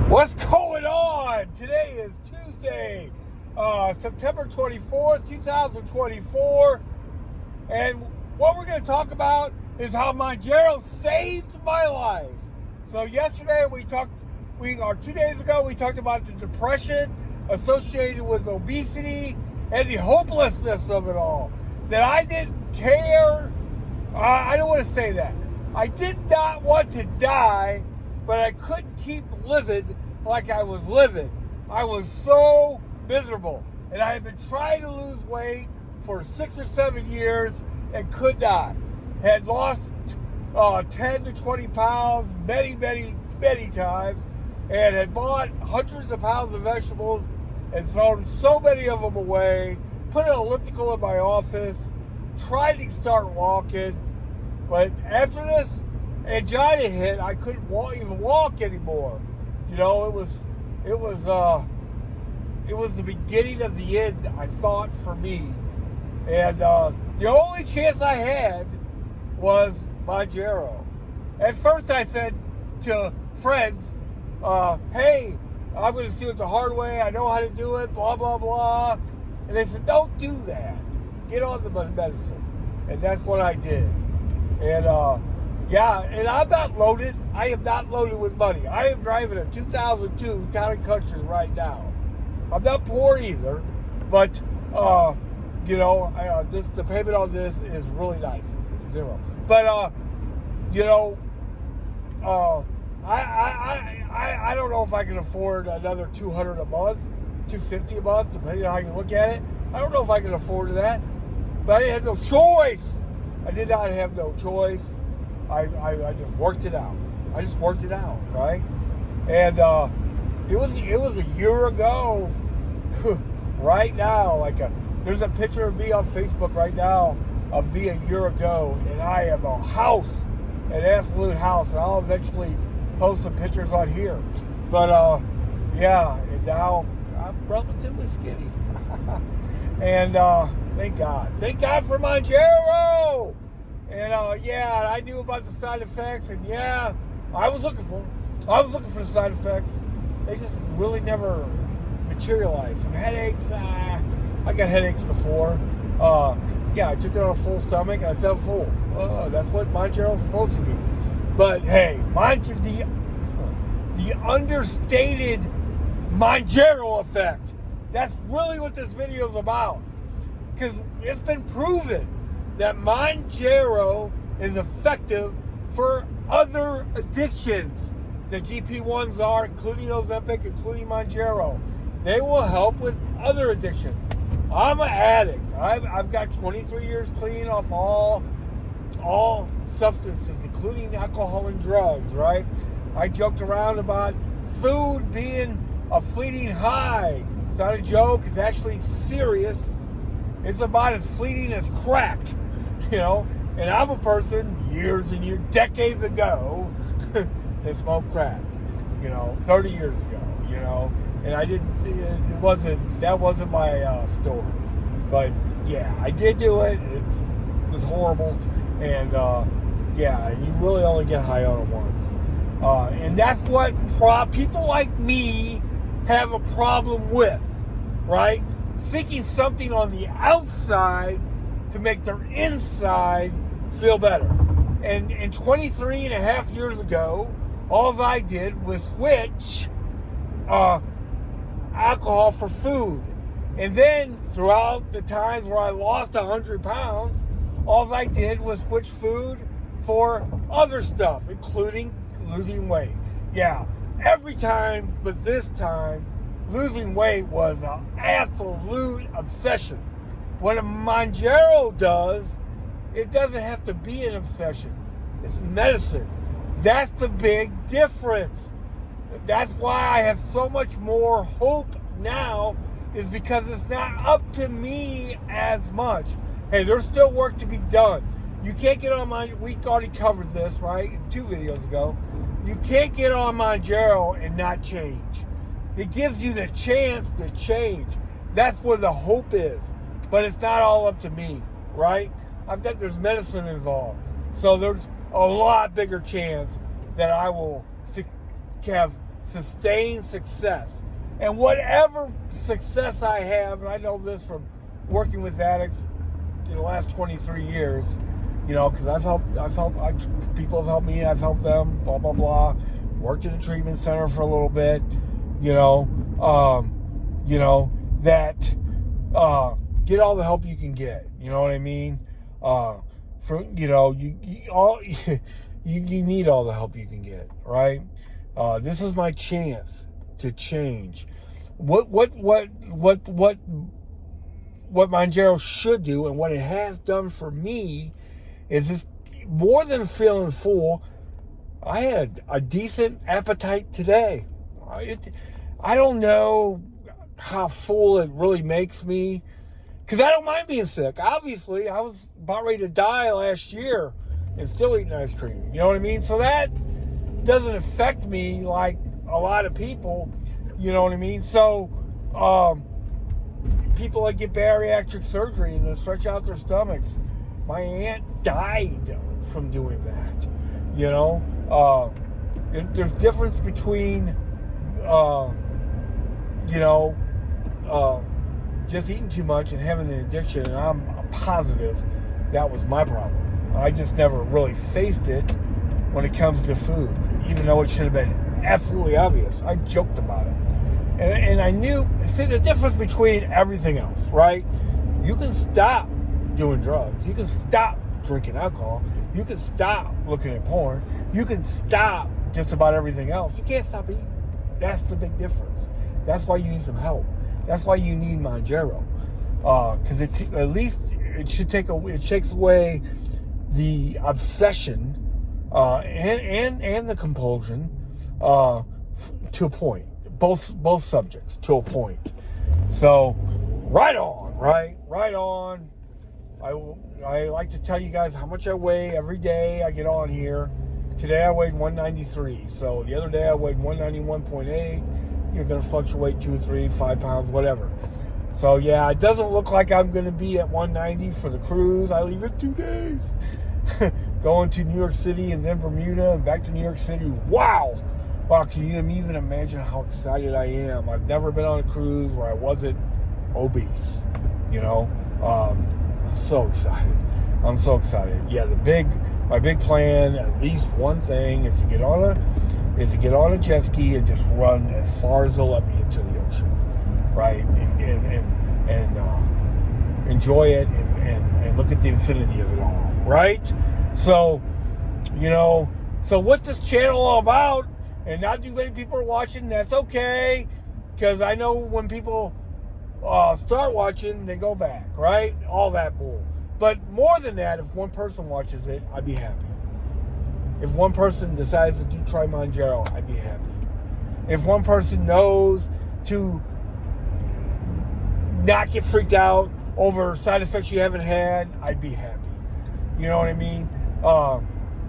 What's going on? Today is Tuesday, September 24th, 2024. And what we're going to talk about is how Mounjaro saved my life. So yesterday or 2 days ago, we talked about the depression associated with obesity and the hopelessness of it all. That I didn't care. I don't want to say that. I did not want to die, but I couldn't keep living like I was living. I was so miserable. And I had been trying to lose weight for 6 or 7 years and could not. Had lost 10 to 20 pounds many times, and had bought hundreds of pounds of vegetables and thrown so many of them away, put an elliptical in my office, tried to start walking, but after this angina hit, I couldn't even walk anymore. You know, it was the beginning of the end, I thought, for me. And the only chance I had was Mounjaro. At first I said to friends, hey, I'm going to do it the hard way. I know how to do it, blah, blah, blah. And they said, don't do that. Get on the medicine. And that's what I did. And, and I'm not loaded. I am not loaded with money. I am driving a 2002 Town & Country right now. I'm not poor either, but, the payment on this is really nice. It's zero. But, I don't know if I can afford another $200 a month, $250 a month, depending on how you look at it. I don't know if I can afford that, but I had no choice. I did not have no choice. I just worked it out. Right? And it was a year ago. Right now, there's a picture of me on Facebook right now of me a year ago, and I am a house, an absolute house. And I'll eventually post some pictures on here. But and now I'm relatively skinny. And thank God for Mounjaro. And I knew about the side effects, and I was looking for the side effects. They just really never materialized. Some headaches. I got headaches before. I took it on a full stomach and I felt full. That's what Mounjaro's supposed to do. But hey, the understated Mounjaro effect. That's really what this video is about. Because it's been proven that Mounjaro is effective for other addictions. The GP1s are, including Ozempic, including Mounjaro. They will help with other addictions. I'm an addict. I've got 23 years clean off all substances, including alcohol and drugs, right? I joked around about food being a fleeting high. It's not a joke. It's actually serious. It's about as fleeting as crack, And I'm a person, years and years, decades ago, that smoked crack, 30 years ago, And I didn't, that wasn't my story. But, I did do it. It was horrible. And, and you really only get high on it once. And that's what people like me have a problem with, right? Seeking something on the outside to make their inside feel better. And 23 and a half years ago, all I did was switch alcohol for food. And then throughout the times where I lost 100 pounds, all I did was switch food for other stuff, including losing weight. Every time, but this time, losing weight was an absolute obsession. What a Mounjaro does, it doesn't have to be an obsession. It's medicine. That's the big difference. That's why I have so much more hope now, is because it's not up to me as much. Hey, there's still work to be done. You can't get on we already covered this, right? 2 videos ago. You can't get on Mounjaro and not change. It gives you the chance to change. That's where the hope is. But it's not all up to me, right? There's medicine involved. So there's a lot bigger chance that I will have sustained success. And whatever success I have, and I know this from working with addicts in the last 23 years, because people have helped me, I've helped them, blah, blah, blah. Worked in a treatment center for a little bit, that get all the help you can get. You know what I mean? You need all the help you can get, right? This is my chance to change. What Mounjaro should do, and what it has done for me, is this: more than feeling full, I had a decent appetite today. I don't know how full it really makes me, because I don't mind being sick. Obviously, I was about ready to die last year and still eating ice cream. You know what I mean? So that doesn't affect me like a lot of people. You know what I mean? So people that get bariatric surgery and they stretch out their stomachs, my aunt died from doing that. There's difference between just eating too much and having an addiction, and I'm positive that was my problem. I just never really faced it when it comes to food, even though it should have been absolutely obvious. I joked about it. And I knew, see, the difference between everything else, right? You can stop doing drugs. You can stop drinking alcohol. You can stop looking at porn. You can stop just about everything else. You can't stop eating. That's the big difference. That's why you need some help. That's why you need Mounjaro. Because at least it takes away the obsession and the compulsion to a point. Both subjects to a point. So, right on. I like to tell you guys how much I weigh every day I get on here. Today I weighed 193. So the other day I weighed 191.8. You're going to fluctuate 2, 3, 5 pounds, whatever. So yeah, it doesn't look like I'm going to be at 190 for the cruise. I leave in 2 days. Going to New York City and then Bermuda and back to New York City. Wow, can you even imagine how excited I am? I've never been on a cruise where I wasn't obese. I'm so excited. Yeah, my big plan, at least one thing, is to get on a jet ski and just run as far as they'll let me into the ocean, right? And enjoy it and look at the infinity of it all, right? So, so what's this channel all about? And not too many people are watching. That's okay, because I know when people start watching, they go back, right? All that bull. But more than that, if one person watches it, I'd be happy. If one person decides to try Mounjaro, I'd be happy. If one person knows to not get freaked out over side effects you haven't had, I'd be happy. You know what I mean?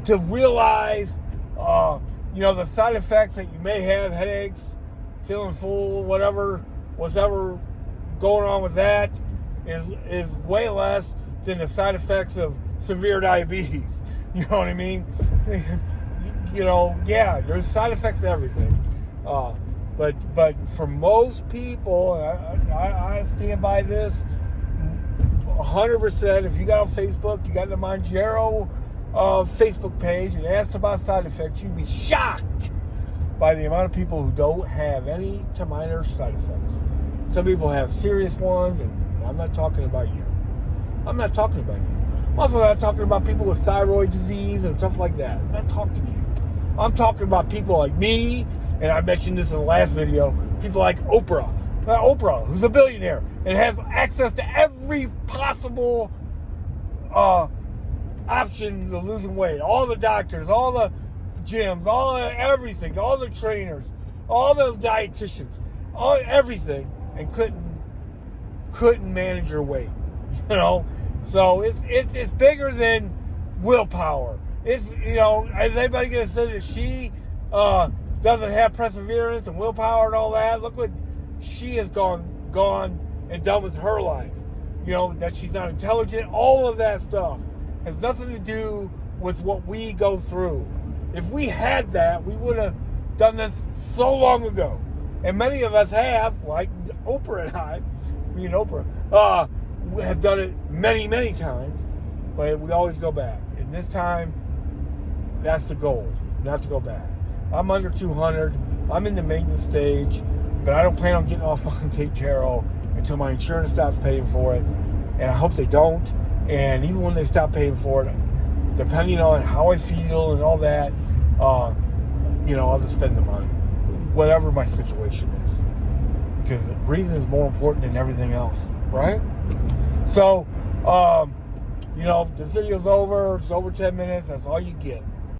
To realize, the side effects that you may have, headaches, feeling full, whatever going on with that, is way less than the side effects of severe diabetes. You know what I mean? Yeah, there's side effects to everything. But for most people, I stand by this 100%. If you got on Facebook, you got the Mounjaro Facebook page and asked about side effects, you'd be shocked by the amount of people who don't have any to minor side effects. Some people have serious ones, and I'm not talking about you. I'm also not talking about people with thyroid disease and stuff like that. I'm not talking to you. I'm talking about people like me, and I mentioned this in the last video, people like Oprah. Oprah, who's a billionaire and has access to every possible option to losing weight. All the doctors, all the gyms, everything, all the trainers, all the dietitians, everything, and couldn't manage her weight. So it's bigger than willpower. It's is anybody gonna say that she doesn't have perseverance and willpower and all that? Look what she has gone and done with her life. That she's not intelligent. All of that stuff has nothing to do with what we go through. If we had that, we would have done this so long ago. And many of us have, like Oprah and I, me and Oprah, we have done it many, many times, but we always go back. And this time, that's the goal, not to go back. I'm under 200. I'm in the maintenance stage, but I don't plan on getting off Mounjaro until my insurance stops paying for it. And I hope they don't. And even when they stop paying for it, depending on how I feel and all that, I'll just spend the money, whatever my situation is, because breathing is more important than everything else, right? So, this video's over. It's over 10 minutes. That's all you get.